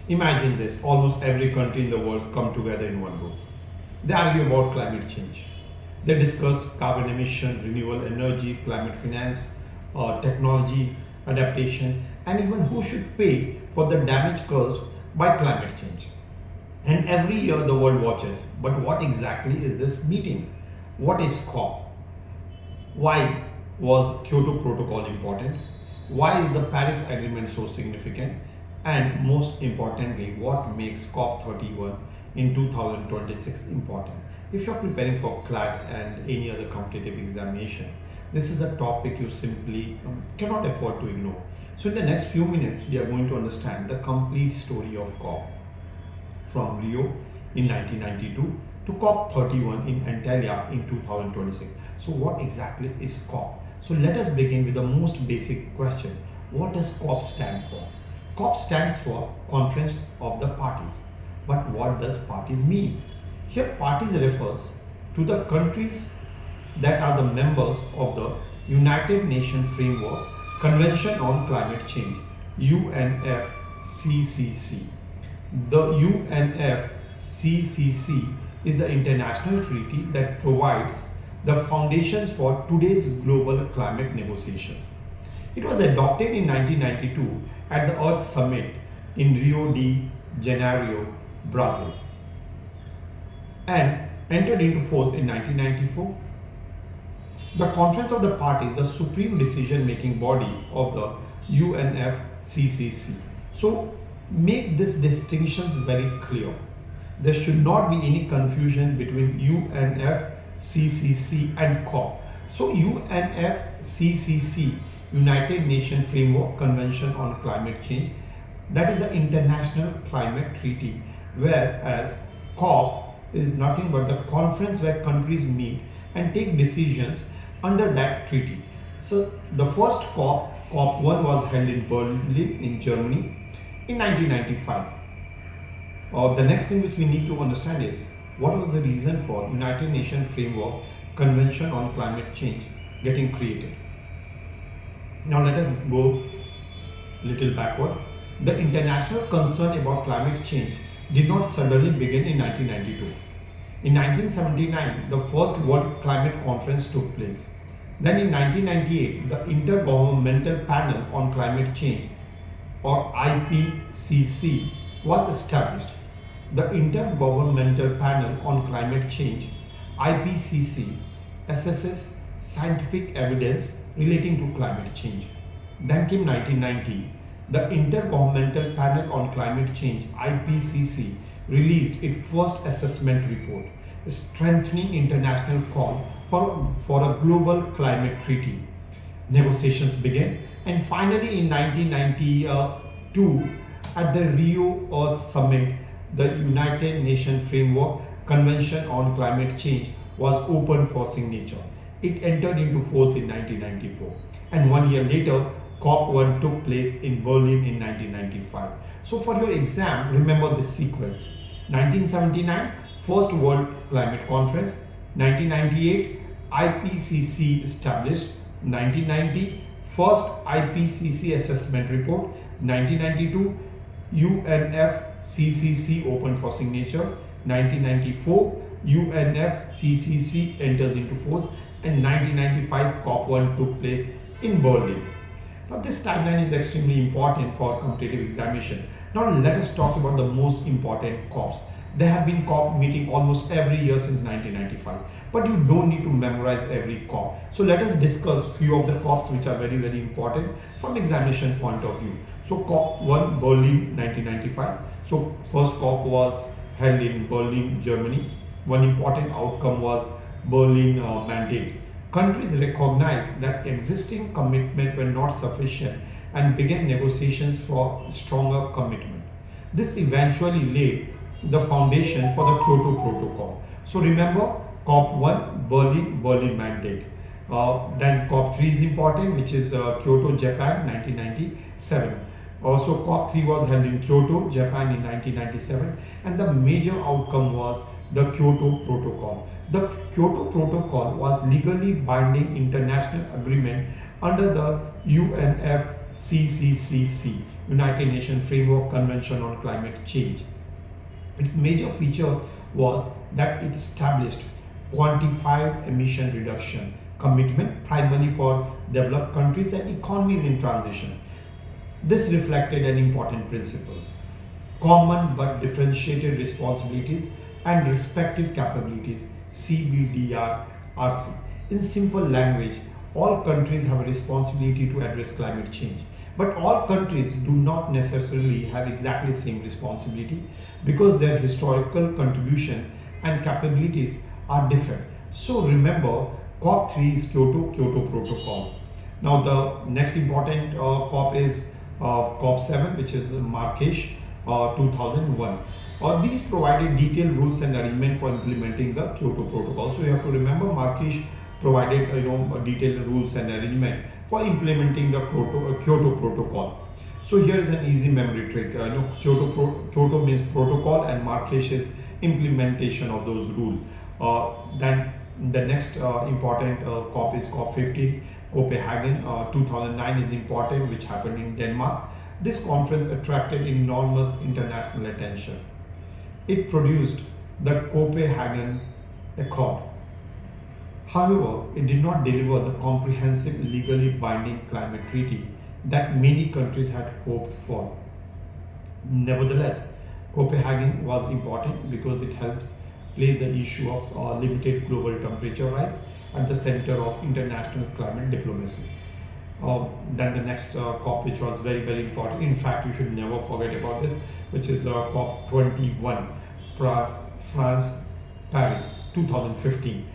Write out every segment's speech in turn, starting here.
Imagine this, almost every country in the world come together in one room. They argue about climate change. They discuss carbon emission, renewable energy, climate finance, technology adaptation, and even who should pay for the damage caused by climate change. And every year the world watches. But what exactly is this meeting? What is COP? Why was Kyoto Protocol important? Why is the Paris Agreement so significant? And most importantly, what makes COP31 in 2026 important? If you're preparing for CLAT and any other competitive examination, this is a topic you simply cannot afford to ignore. So in the next few minutes, we are going to understand the complete story of COP from Rio in 1992 to COP31 in Antalya in 2026. So what exactly is COP? So let us begin with the most basic question. What does COP stand for? COP stands for Conference of the Parties. But what does parties mean? Here parties refers to the countries that are the members of the United Nations Framework Convention on Climate Change, UNFCCC. The UNFCCC is the international treaty that provides the foundations for today's global climate negotiations. It was adopted in 1992 at the Earth Summit in Rio de Janeiro, Brazil, and entered into force in 1994. The Conference of the Parties, the supreme decision-making body of the UNFCCC. So make these distinctions very clear. There should not be any confusion between UNFCCC and COP. So UNFCCC, United Nations Framework Convention on Climate Change, that is the international climate treaty, whereas COP is nothing but the conference where countries meet and take decisions under that treaty. So the first COP, COP1, was held in Berlin in Germany in 1995. The next thing which we need to understand is what was the reason for United Nations Framework Convention on Climate Change getting created. Now let us go little backward. The international concern about climate change did not suddenly begin in 1992. In 1979, the first World Climate Conference took place. Then in 1998, the Intergovernmental Panel on Climate Change, or IPCC, was established. The Intergovernmental Panel on Climate Change, IPCC, assesses scientific evidence relating to climate change. Then came 1990. The Intergovernmental Panel on Climate Change, IPCC, released its first assessment report, strengthening international call for a global climate treaty. Negotiations began, and finally in 1992, at the Rio Earth Summit, the United Nations Framework Convention on Climate Change was opened for signature. It entered into force in 1994, and 1 year later, COP1 took place in Berlin in 1995. So for your exam, remember this sequence. 1979, First World Climate Conference. 1998, IPCC established. 1990, First IPCC Assessment Report. 1992, UNFCCC opened for signature. 1994, UNFCCC enters into force, and 1995 COP1 took place in Berlin. Now this timeline is extremely important for competitive examination. Now let us talk about the most important COPs. There have been COP meeting almost every year since 1995, but you don't need to memorize every COP. So let us discuss few of the COPs which are very important from examination point of view. So COP1, Berlin, 1995. So first COP was held in Berlin, Germany. One important outcome was Berlin mandate. Countries recognized that existing commitments were not sufficient and began negotiations for stronger commitment. This eventually laid the foundation for the Kyoto Protocol. So remember, COP1, Berlin mandate. Then COP3 is important, which is Kyoto, Japan, 1997. Also COP3 was held in Kyoto, Japan in 1997, and the major outcome was the Kyoto Protocol. The Kyoto Protocol was legally binding international agreement under the UNFCCC UNFCCC, United Nations Framework Convention on Climate Change. Its major feature was that it established quantified emission reduction commitment primarily for developed countries and economies in transition. This reflected an important principle: common but differentiated responsibilities and respective capabilities, CBDRRC. In simple language, all countries have a responsibility to address climate change, but all countries do not necessarily have exactly the same responsibility because their historical contribution and capabilities are different. So remember, COP3 is Kyoto Protocol. Now the next important COP is COP7, which is Marrakesh 2001. These provided detailed rules and arrangement for implementing the Kyoto Protocol. So you have to remember, Marrakesh provided detailed rules and arrangement for implementing the Kyoto Protocol. So here is an easy memory trick. Kyoto means protocol and Marrakesh is implementation of those rules. Then the next important COP is COP15. Copenhagen 2009 is important, which happened in Denmark. This conference attracted enormous international attention. It produced the Copenhagen Accord. However, it did not deliver the comprehensive, legally binding climate treaty that many countries had hoped for. Nevertheless, Copenhagen was important because it helps place the issue of limited global temperature rise at the center of international climate diplomacy. Then the next COP, which was very, very important. In fact, you should never forget about this, which is COP21, France, Paris, 2015.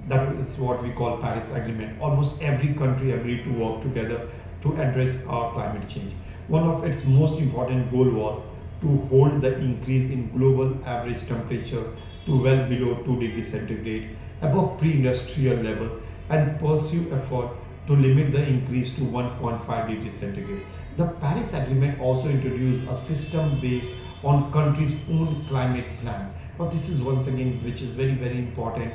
That is what we call Paris Agreement. Almost every country agreed to work together to address climate change. One of its most important goals was to hold the increase in global average temperature to well below 2 degrees centigrade, above pre-industrial levels, and pursue effort to limit the increase to 1.5 degrees centigrade. The Paris Agreement also introduced a system based on countries' own climate plan. But this is once again, which is very, very important,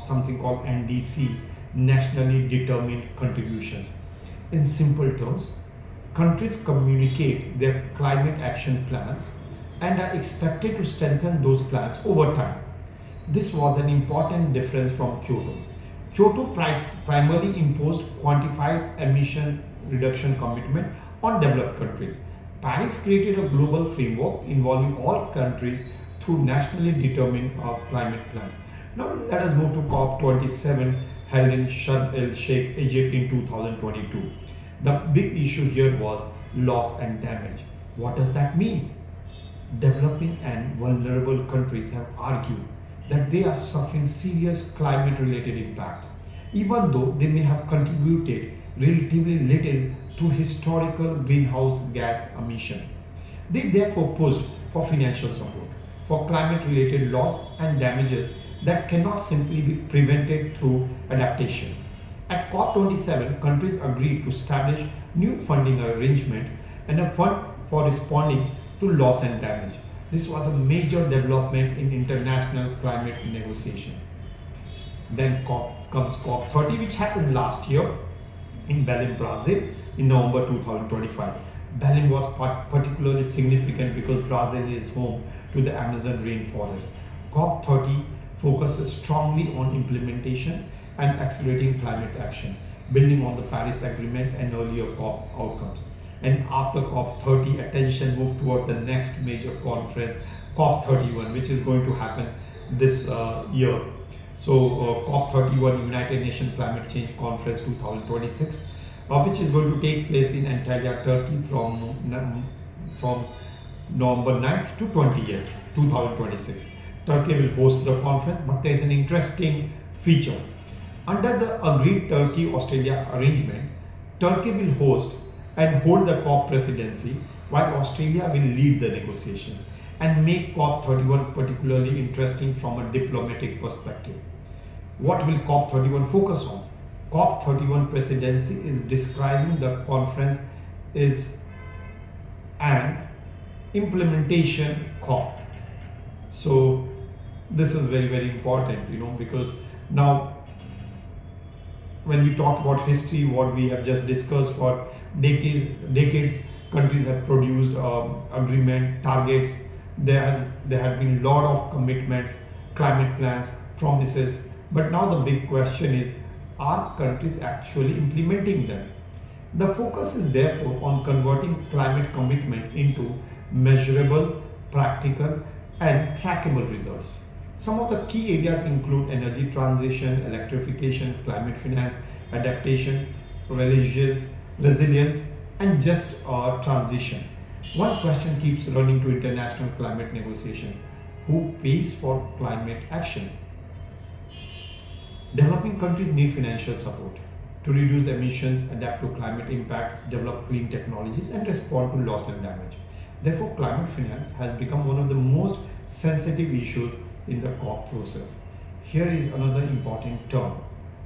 something called NDC, Nationally Determined Contributions. In simple terms, countries communicate their climate action plans and are expected to strengthen those plans over time. This was an important difference from Kyoto. Kyoto primarily imposed quantified emission reduction commitment on developed countries. Paris created a global framework involving all countries through nationally determined climate plan. Now let us move to COP27 held in Sharm el-Sheikh, Egypt in 2022. The big issue here was loss and damage. What does that mean? Developing and vulnerable countries have argued that they are suffering serious climate-related impacts, even though they may have contributed relatively little to historical greenhouse gas emission. They therefore pushed for financial support for climate-related loss and damages that cannot simply be prevented through adaptation. At COP27, countries agreed to establish new funding arrangements and a fund for responding to loss and damage. This was a major development in international climate negotiation. Then comes COP30, which happened last year in Belém, Brazil in November 2025. Belém was particularly significant because Brazil is home to the Amazon rainforest. COP30 focuses strongly on implementation and accelerating climate action, building on the Paris Agreement and earlier COP outcomes. And after COP30, attention moved towards the next major conference, COP31, which is going to happen this year. So COP31, United Nations Climate Change Conference 2026, which is going to take place in Antalya, Turkey from November 9th to 20th, 2026. Turkey will host the conference, but there is an interesting feature. Under the agreed Turkey-Australia arrangement, Turkey will host and hold the COP presidency, while Australia will lead the negotiation and make COP31 particularly interesting from a diplomatic perspective. What will COP31 focus on? COP31 presidency is describing the conference is an implementation COP. So this is very, very important, because now when we talk about history, what we have just discussed for decades countries have produced agreement targets. There have been lot of commitments, climate plans, promises, but now the big question is, are countries actually implementing them? The focus is therefore on converting climate commitment into measurable, practical, and trackable results. Some of the key areas include energy transition, electrification, climate finance, adaptation, resilience, and just transition. One question keeps running to international climate negotiation: who pays for climate action? Developing countries need financial support to reduce emissions, adapt to climate impacts, develop clean technologies, and respond to loss and damage. Therefore, climate finance has become one of the most sensitive issues in the COP process. Here is another important term.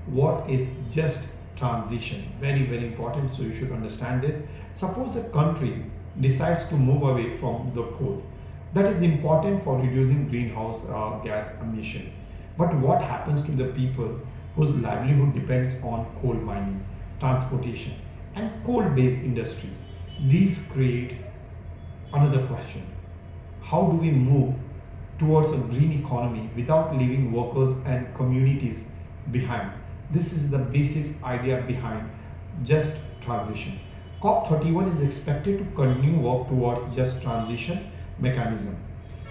What is just transition? Very, very important, so you should understand this. Suppose a country decides to move away from the coal. That is important for reducing greenhouse gas emission. But what happens to the people whose livelihood depends on coal mining, transportation, and coal-based industries? These create another question. How do we move towards a green economy without leaving workers and communities behind? This is the basic idea behind just transition. COP31 is expected to continue work towards just transition mechanism.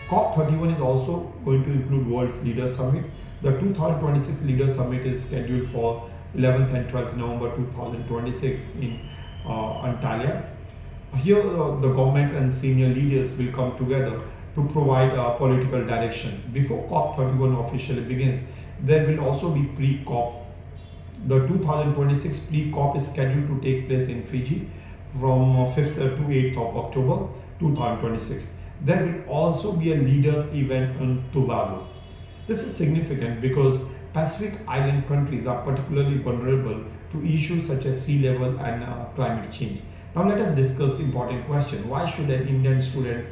COP31 is also going to include World's Leaders Summit. The 2026 Leaders Summit is scheduled for 11th and 12th November 2026 in Antalya. Here the government and senior leaders will come together to provide political directions. Before COP31 officially begins, there will also be pre-COP. The 2026 pre-COP is scheduled to take place in Fiji from 5th to 8th of October 2026. There will also be a leaders event in Tuvalu. This is significant because Pacific Island countries are particularly vulnerable to issues such as sea level and climate change. Now let us discuss the important question. Why should an Indian student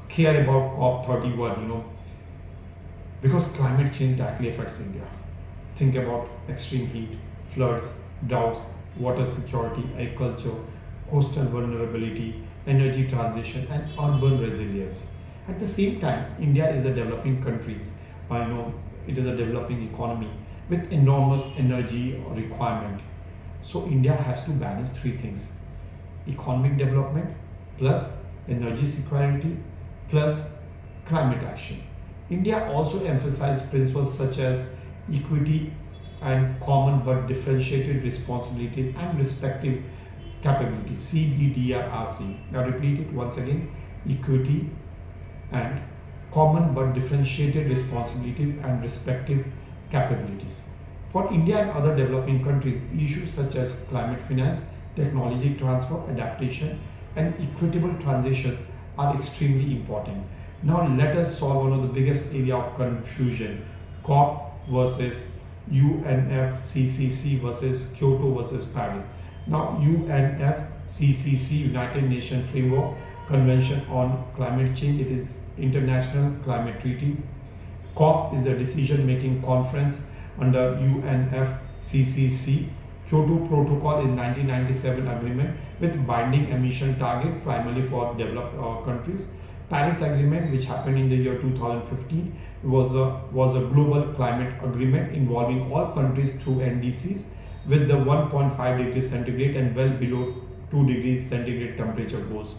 care about COP31? Because climate change directly affects India. Think about extreme heat, floods, droughts, water security, agriculture, coastal vulnerability, energy transition, and urban resilience. At the same time, India is a developing country. It is a developing economy with enormous energy requirement. So India has to balance three things: economic development plus energy security plus climate action. India also emphasized principles such as equity and common but differentiated responsibilities and respective capabilities, CBDRC. Now repeat it once again: equity and common but differentiated responsibilities and respective capabilities. For India and other developing countries, issues such as climate finance, technology transfer, adaptation, and equitable transitions are extremely important. Now let us solve one of the biggest area of confusion: COP versus UNFCCC versus Kyoto versus Paris. Now UNFCCC, United Nations Framework Convention on Climate Change, it is International Climate Treaty. COP is a decision-making conference under UNFCCC. Kyoto Protocol is 1997 agreement with binding emission target primarily for developed countries. Paris Agreement, which happened in the year 2015, was a global climate agreement involving all countries through NDCs with the 1.5 degrees centigrade and well below 2 degrees centigrade temperature goals.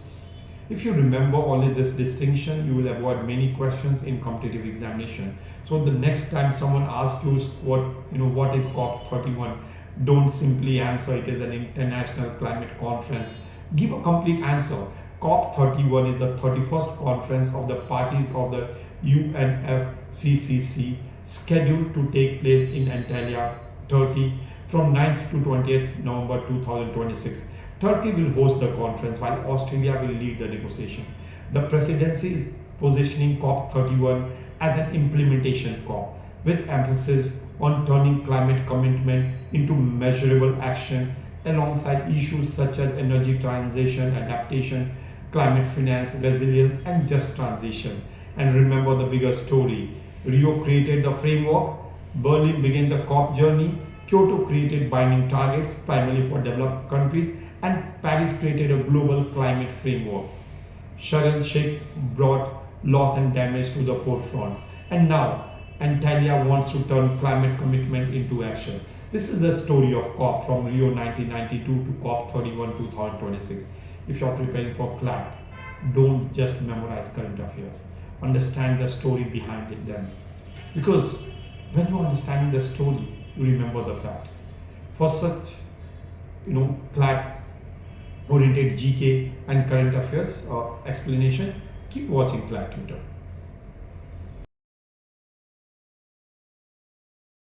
If you remember only this distinction, you will avoid many questions in competitive examination. So the next time someone asks you what is COP31, don't simply answer it is an international climate conference. Give a complete answer. COP31 is the 31st conference of the parties of the UNFCCC, scheduled to take place in Antalya, Turkey from 9th to 20th November 2026. Turkey will host the conference while Australia will lead the negotiation. The presidency is positioning COP31 as an implementation COP with emphasis on turning climate commitment into measurable action alongside issues such as energy transition, adaptation, climate finance, resilience, and just transition. And remember the bigger story. Rio created the framework, Berlin began the COP journey, Kyoto created binding targets primarily for developed countries, and Paris created a global climate framework. Sharm el-Sheikh brought loss and damage to the forefront, and now Antalya wants to turn climate commitment into action. This is the story of COP from Rio 1992 to COP31 2026. If you're preparing for CLAT, don't just memorize current affairs. Understand the story behind them. Because when you understand the story, you remember the facts. For such, CLAT oriented GK and current affairs explanation, keep watching CLAT Tutor.